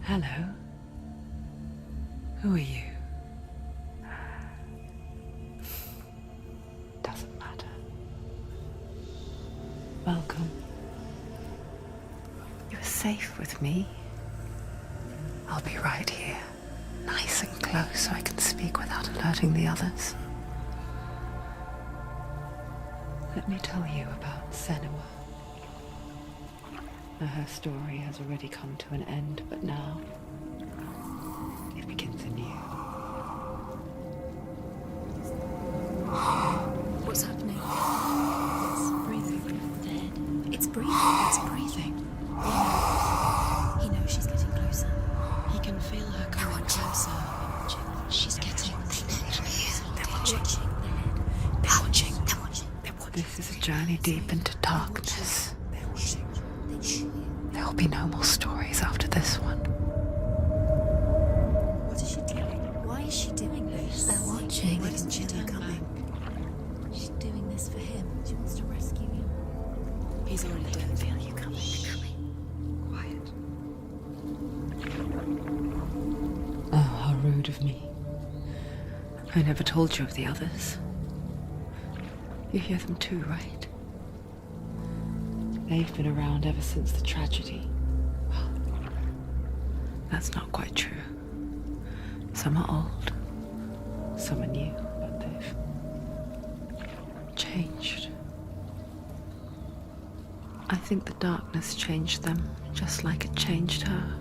Hello. Who are you? Doesn't matter. Welcome. You're safe with me. I'll be right here, nice and close so I can speak without alerting the others. Let me tell you about Senua. Her story has already come to an end, but now it begins anew. What's happening? It's breathing. Dead. It's breathing. It's breathing. He knows she's getting closer. He can feel her coming closer. She's getting closer. They're watching. They're watching. They're watching. This is a journey deep into darkness. They're watching. There will be no more stories after this one. What is she doing? Why is she doing this? They're watching. Why doesn't she know coming? She's doing this for him. She wants to rescue him. He's already dead. I can feel you coming. Quiet. Oh, how rude of me. I never told you of the others. You hear them too, right? They've been around ever since the tragedy. Well, that's not quite true. Some are old, some are new, but they've changed. I think the darkness changed them, just like it changed her.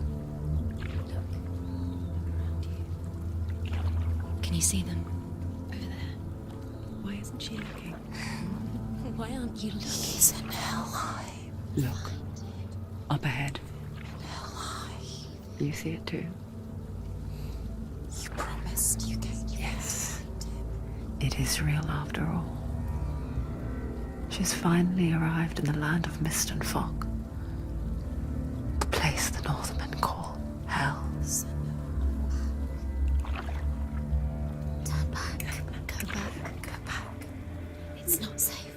Can you see them? Over there. Why isn't she looking? Why aren't you looking? He's in Helheim. Look, up ahead. Helheim. You see it too? You promised you gave me. Yes. It is real after all. She's finally arrived in the land of mist and fog. The place the Northmen call Hell. Turn back. Go back. Go back. It's not safe.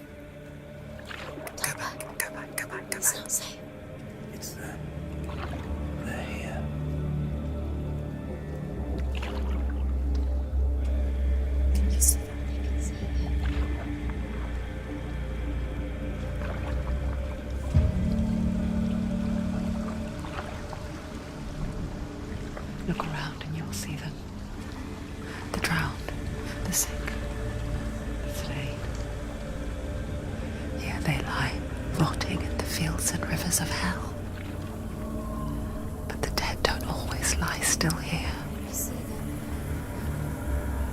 Turn back. Go back. It's not safe. It's them. They're here. Can you see them? You can see them. Look around and you will see them. The drowned, the sick, the slain. Here they lie, rotting in the fields and rivers of hell. But the dead don't always lie still here. You see them.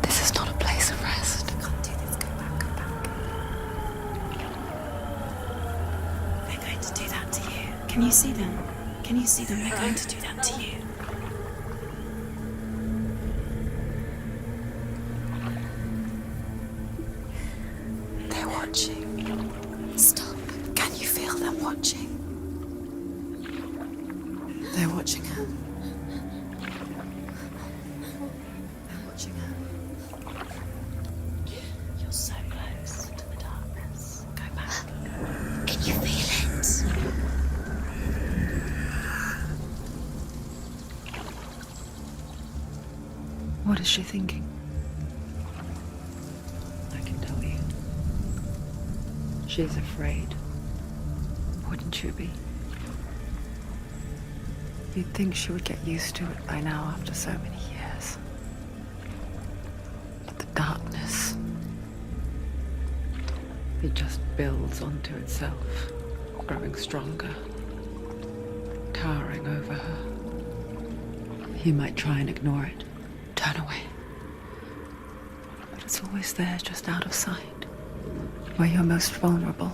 This is not a place of rest. You can't do this. Go back. Go back. They're going to do that to you. Can you see them? Can you see them? They're going to do that to you. They're watching. Stop. Can you feel them watching? They're watching her. They're watching her. You're so close to the darkness. Go back. Can you feel it? What is she thinking? I can tell you. She's afraid. Wouldn't you be? You'd think she would get used to it by now after so many years. But the darkness, it just builds onto itself, growing stronger, towering over her. You might try and ignore it, turn away. But it's always there, just out of sight, where you're most vulnerable.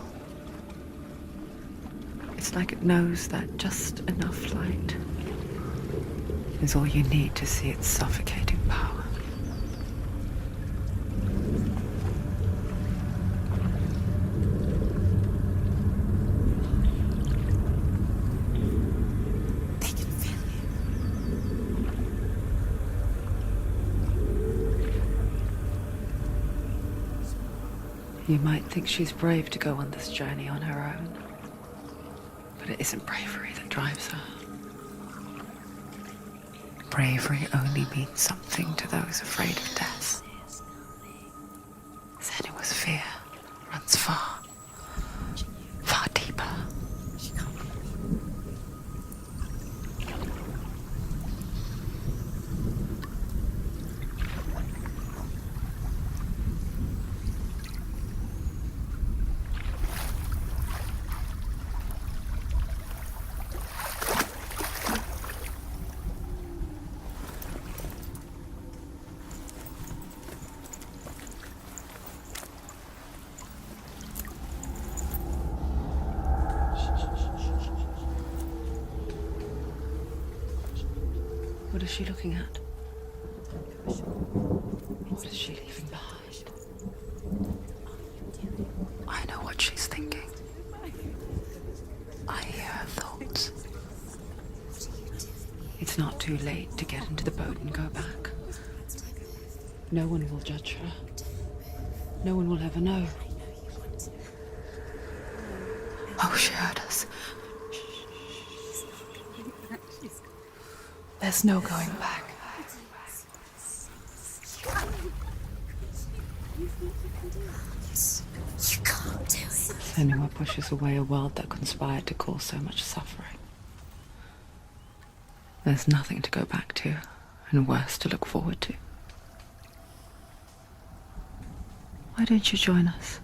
It's like it knows that just enough light is all you need to see its suffocating power. They can feel You might think she's brave to go on this journey on her own, but it isn't bravery that drives her. bravery only means something to those afraid of death, Senua's fear runs far, far deeper. What is she looking at? What is she leaving behind? I know what she's thinking. I hear her thoughts. It's not too late to get into the boat and go back. No one will judge her. No one will ever know. Oh, she heard us. There's no going back. You can't do it. Senua pushes away a world that conspired to cause so much suffering. There's nothing to go back to, and worse to look forward to. Why don't you join us?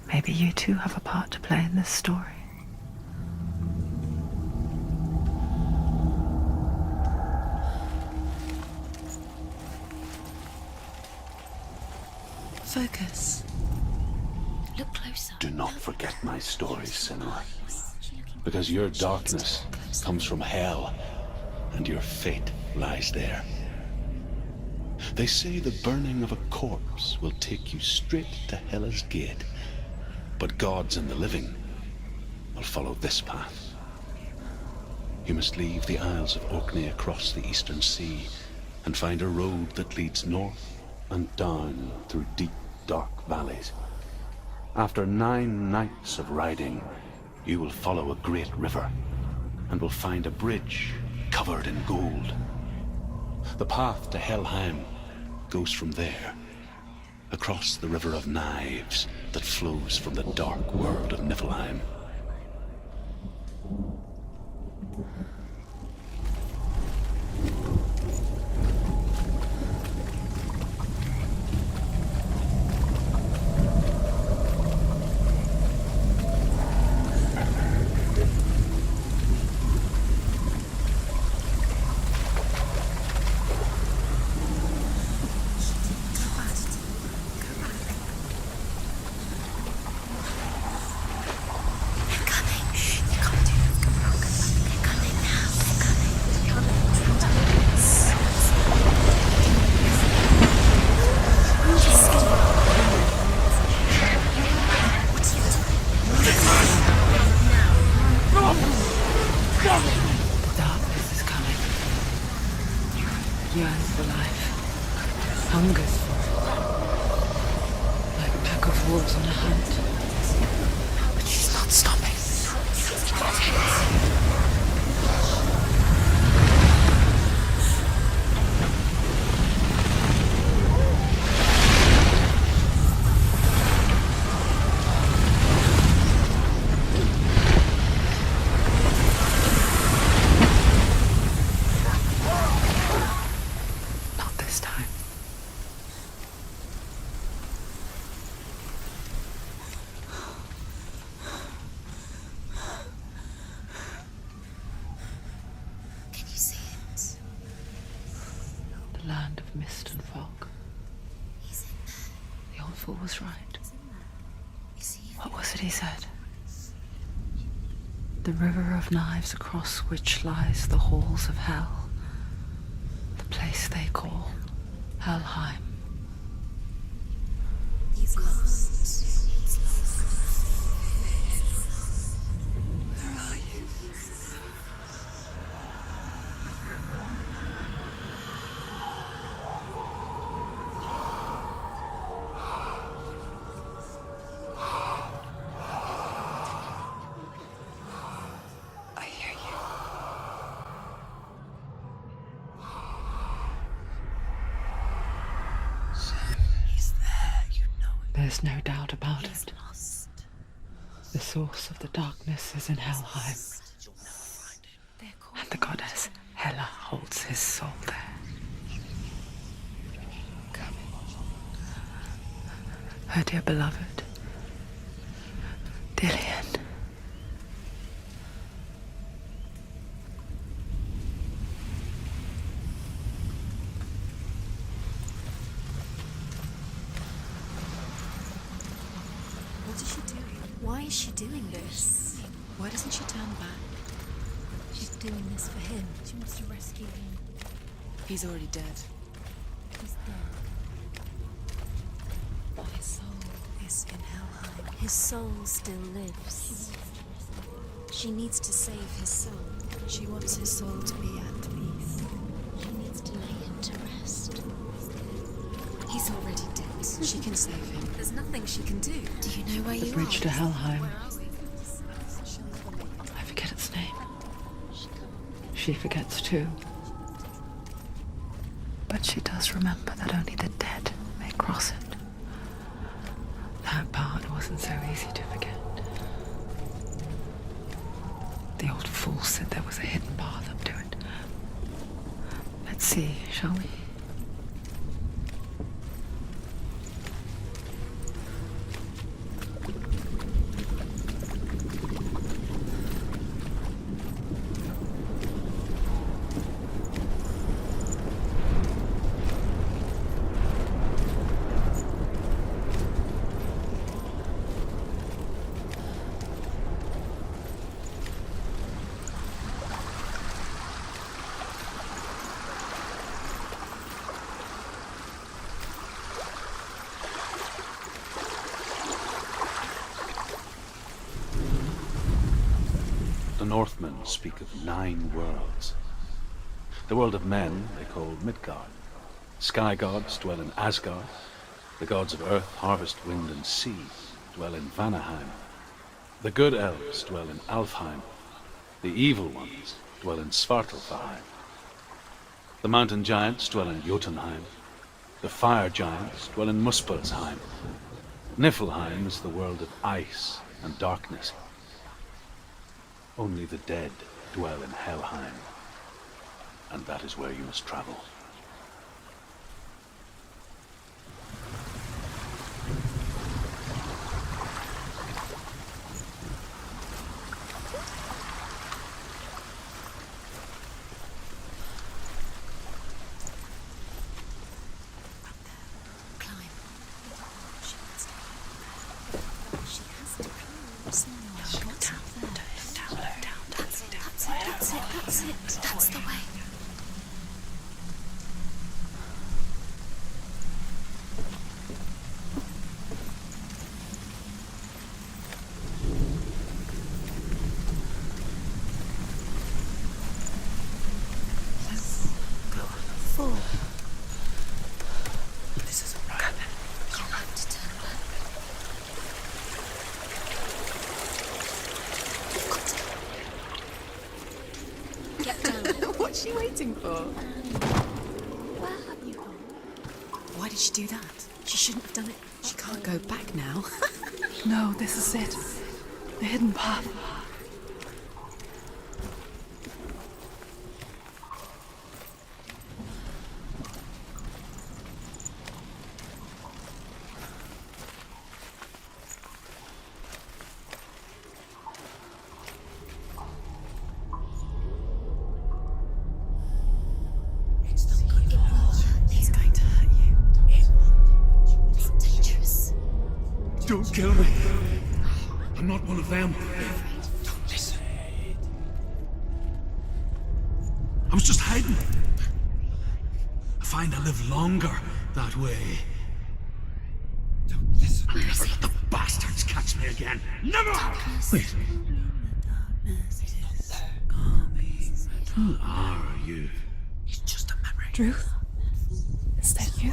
Maybe you too have a part to play in this story. Focus. Look closer. Do not forget my stories, Senua. Because your darkness comes from hell, and your fate lies there. They say the burning of a corpse will take you straight to Hela's gate, but gods and the living will follow this path. You must leave the Isles of Orkney across the eastern sea and find a road that leads north and down through deep, dark valleys. After 9 nights of riding, you will follow a great river and will find a bridge covered in gold. The path to Helheim goes from there, across the River of Knives that flows from the dark world of Niflheim. Darkness is coming. Yearns for life. Hungers for it. Like a pack of wolves on a hunt. But she's not stopping. Not this time. Can you see it? The land of mist and fog. He's in there. The old fool was right. Is he in What was it he said? The river of knives across which lies the halls of hell. The place they call Helheim. You can't. Where are you? I hear you. There's no doubt about He's it. lost. The source of the darkness is in Helheim, They're called and the goddess Hela holds his soul there. Her dear beloved, Dillian. What is she doing? Why is she doing this? Why doesn't she turn back? She's doing this for him. She wants to rescue him. He's already dead. He's dead. But his soul is in Helheim. His soul still lives. She needs to save his soul. She wants his soul to be at peace. She needs to lay him to rest. He's already dead. She can save him. There's nothing she can do. Do you know where The you bridge are? to Helheim. Where are we? I forget its name. She forgets too. But she does remember that only the dead may cross it. That part wasn't so easy to forget. The old fool said there was a hidden path up to it. Let's see, shall we? The Northmen speak of 9 worlds. The world of men they call Midgard. Sky gods dwell in Asgard. The gods of earth, harvest, wind, and sea dwell in Vanaheim. The good elves dwell in Alfheim. The evil ones dwell in Svartalfheim. The mountain giants dwell in Jotunheim. The fire giants dwell in Muspelheim. Niflheim is the world of ice and darkness. Only the dead dwell in Helheim, and that is where you must travel. Climb. She has to. She has to. Senua, what's up there? That's it. That's the way. Let's go forward. This is a wrap. You have to turn back. Get down. What's she waiting for? Where have you gone? Why did she do that? She shouldn't have done it. She can't go back now. No, this is it. The hidden path. He's going to hurt you. It's dangerous. Don't kill me. I'm not one of them. Don't listen. I was just hiding. I find I live longer that way. Don't listen. I'll never let the bastards catch me again. Never! Wait, who are you? It's just a memory. Ruth? Is that you?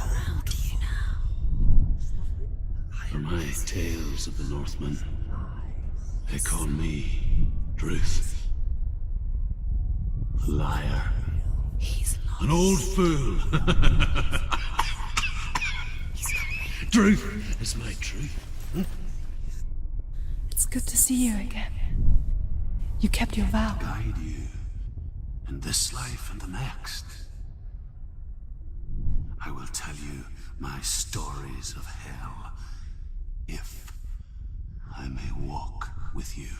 For my tales of the Northmen, they call me Druth. A liar. He's lost. An old fool. Truth is my truth. It's good to see you again. You kept your vow. Guide you in this life and the next. I will tell you my stories of hell, if I may walk with you.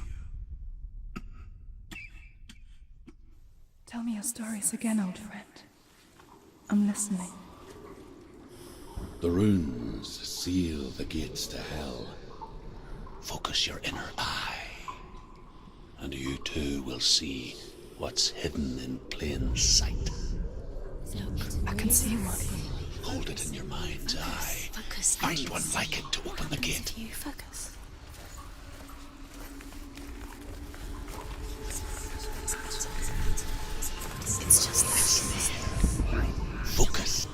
Tell me your stories again, old friend. I'm listening. The runes seal the gates to hell. Focus your inner eye, and you too will see what's hidden in plain sight. I can see one. Hold it in your mind's eye. Focus. Find one like it to open the gate. You focus. It's just Focus.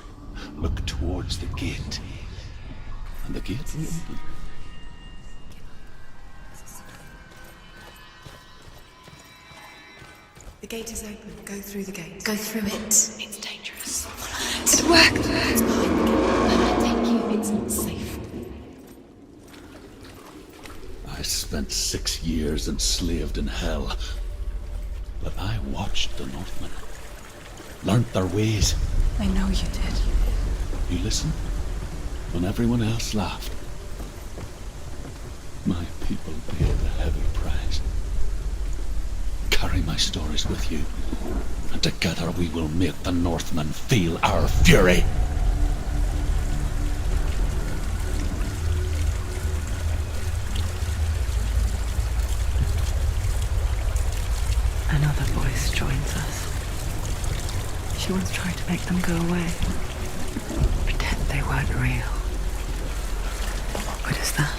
Look towards the gate, and the gate will open. The gate is open. Go through the gate. go through it. It's dangerous. It worked! It's behind the gate. Thank you. It's not safe. I spent 6 years enslaved in hell, but I watched the Northmen, learnt their ways. I know you did. You listened when everyone else laughed. My people paid a heavy price. Carry my stories with you, and together we will make the Northmen feel our fury. Another voice joins us. She once tried to make them go away. Pretend they weren't real. But what good is that?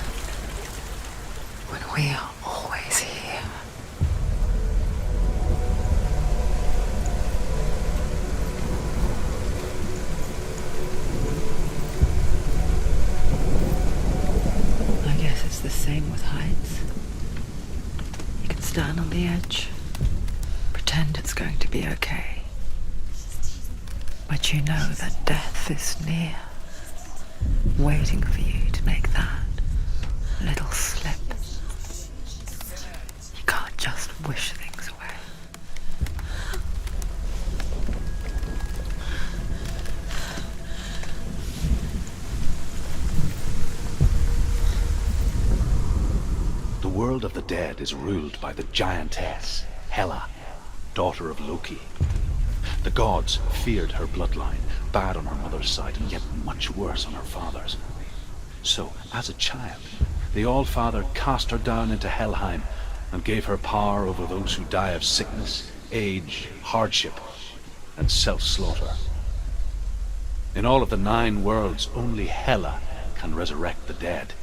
When we are always here. I guess it's the same with heights. You can stand on the edge, pretend it's going to be okay. But you know that death is near, waiting for you to make that little slip. You can't just wish things away. The world of the dead is ruled by the giantess, Hela, daughter of Loki. The gods feared her bloodline, bad on her mother's side, and yet much worse on her father's. So, as a child, the All-Father cast her down into Helheim and gave her power over those who die of sickness, age, hardship, and self-slaughter. In all of the 9 worlds, only Hela can resurrect the dead.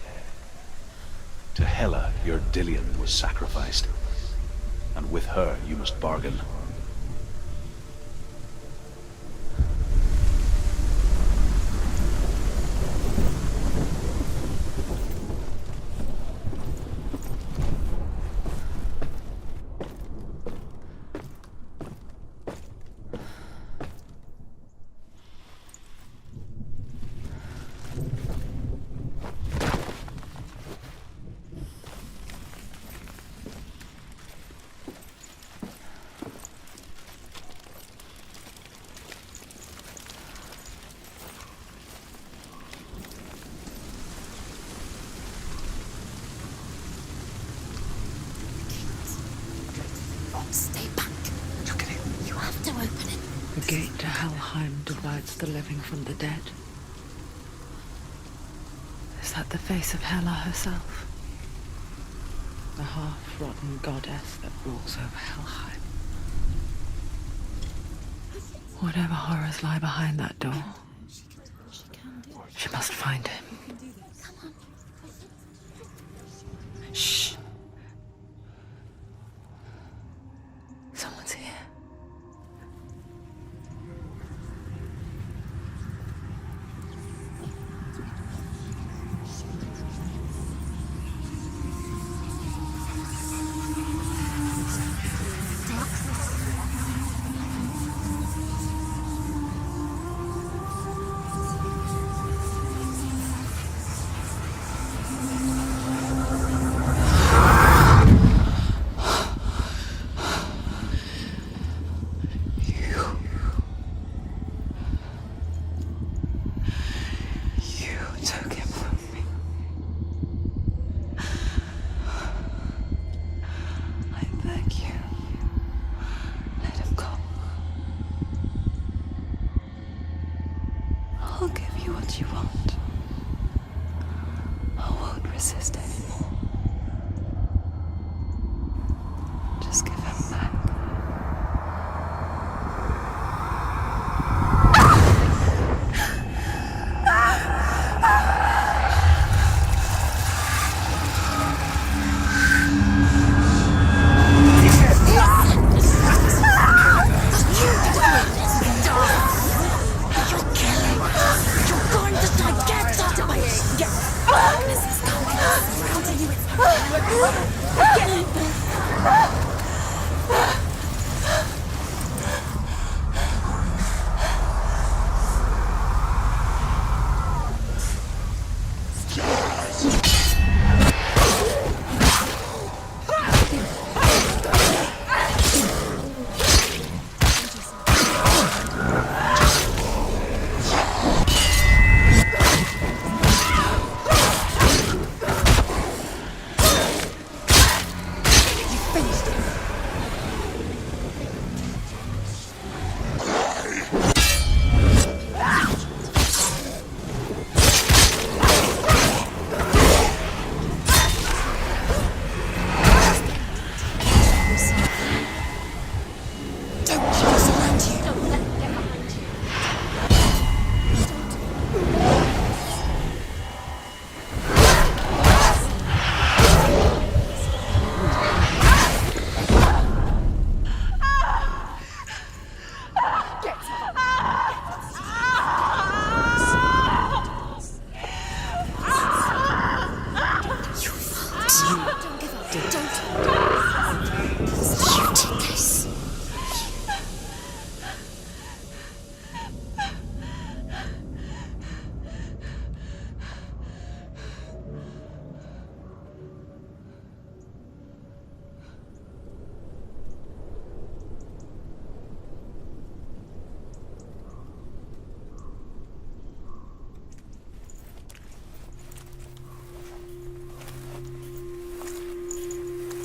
To Hela, your Dillion was sacrificed, and with her you must bargain. Stay back. Look at it. You have to open it. The gate to Helheim divides the living from the dead. Is that the face of Hela herself? The half-rotten goddess that rules over Helheim. Whatever horrors lie behind that door, she must find him. Shh. Someone's here.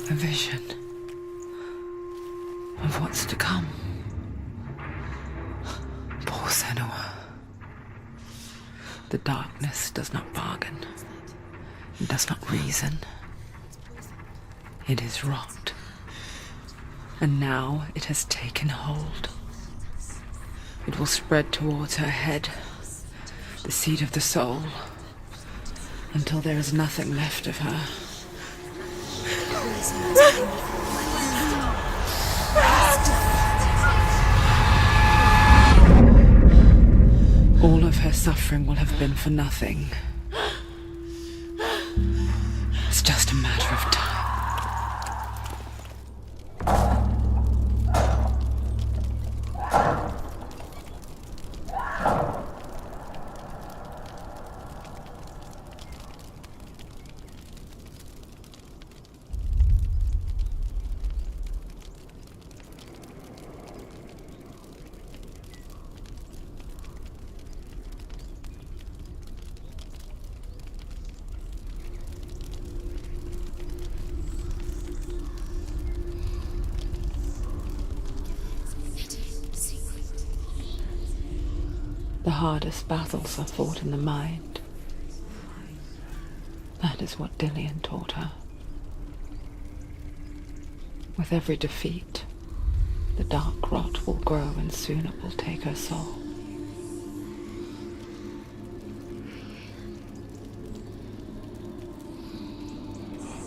A vision of what's to come. Poor Senua. The darkness does not bargain. It does not reason. It is rot. And now it has taken hold. It will spread towards her head, the seat of the soul, until there is nothing left of her. All of her suffering will have been for nothing. It's just a matter of time. The hardest battles are fought in the mind. That is what Dillian taught her. With every defeat, the dark rot will grow and soon it will take her soul.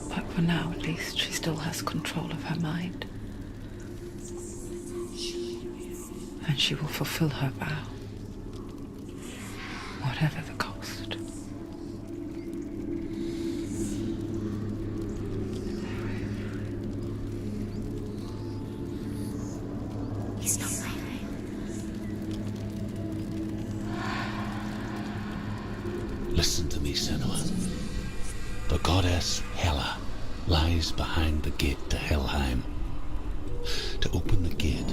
But for now, at least, she still has control of her mind. And she will fulfill her vow. Whatever the cost. He's not right. Listen to me, Senua. The goddess Hela lies behind the gate to Helheim. To open the gate,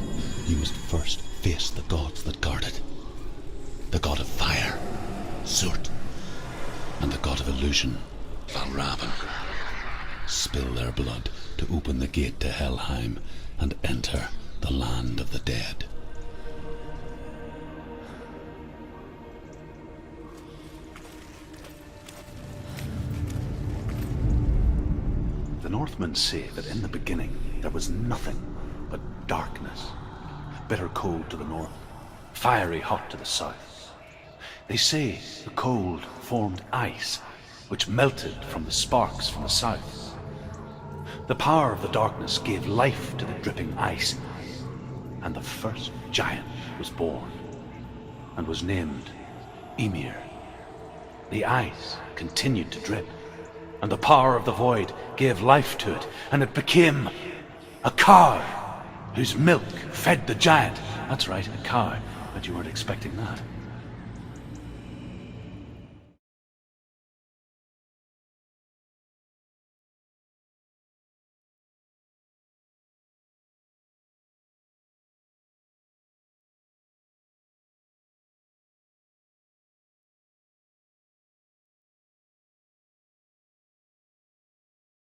you must first face the gods that guard it. The god of fire, Surt, and the god of illusion, Valravan. Spill their blood to open the gate to Helheim and enter the land of the dead. The Northmen say that in the beginning there was nothing but darkness, bitter cold to the north, fiery hot to the south. They say the cold formed ice, which melted from the sparks from the south. The power of the darkness gave life to the dripping ice, and the first giant was born, and was named Ymir. The ice continued to drip, And the power of the void gave life to it, and it became a cow whose milk fed the giant. That's right, a cow. But you weren't expecting that.